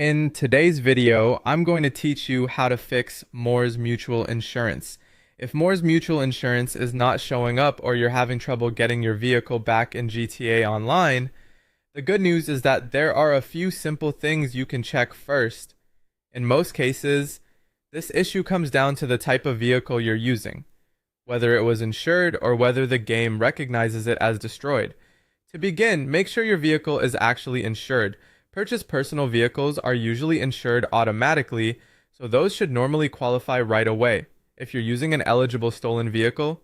In today's video, I'm going to teach you how to fix Moore's Mutual Insurance. If Moore's Mutual Insurance is not showing up or you're having trouble getting your vehicle back in GTA Online, the good news is that there are a few simple things you can check first. In most cases, this issue comes down to the type of vehicle you're using, whether it was insured or whether the game recognizes it as destroyed. To begin, make sure your vehicle is actually insured. Purchased personal vehicles are usually insured automatically, so those should normally qualify right away. If you're using an eligible stolen vehicle,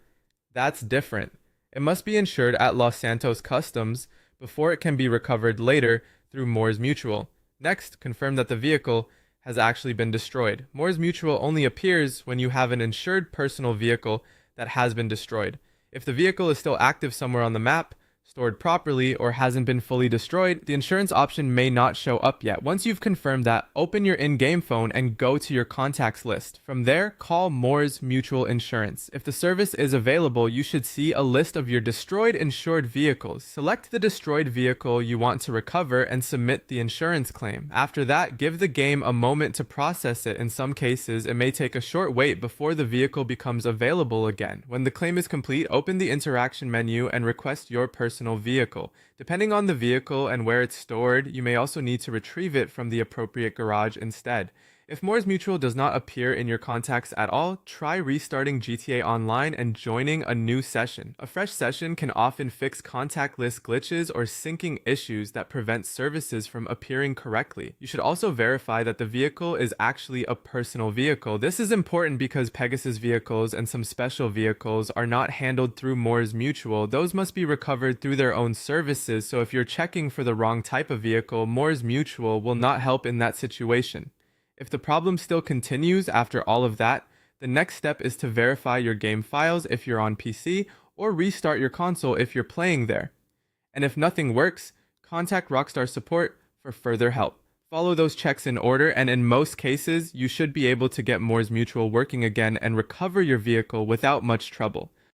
that's different. It must be insured at Los Santos Customs before it can be recovered later through Moore's Mutual. Next, confirm that the vehicle has actually been destroyed. Moore's Mutual only appears when you have an insured personal vehicle that has been destroyed. If the vehicle is still active somewhere on the map, stored properly, or hasn't been fully destroyed, the insurance option may not show up yet. Once you've confirmed that, open your in-game phone and go to your contacts list. From there, call Moore's Mutual Insurance. If the service is available, you should see a list of your destroyed insured vehicles. Select the destroyed vehicle you want to recover and submit the insurance claim. After that, give the game a moment to process it. In some cases, it may take a short wait before the vehicle becomes available again. When the claim is complete, open the interaction menu and request your personal vehicle. Depending on the vehicle and where it's stored, you may also need to retrieve it from the appropriate garage instead. If Moore's Mutual does not appear in your contacts at all, try restarting GTA Online and joining a new session. A fresh session can often fix contact list glitches or syncing issues that prevent services from appearing correctly. You should also verify that the vehicle is actually a personal vehicle. This is important because Pegasus vehicles and some special vehicles are not handled through Moore's Mutual. Those must be recovered through their own services, so if you're checking for the wrong type of vehicle, Moore's Mutual will not help in that situation. If the problem still continues after all of that, the next step is to verify your game files if you're on PC or restart your console if you're playing there. And if nothing works, contact Rockstar support for further help. Follow those checks in order, and in most cases, you should be able to get Moore's Mutual working again and recover your vehicle without much trouble.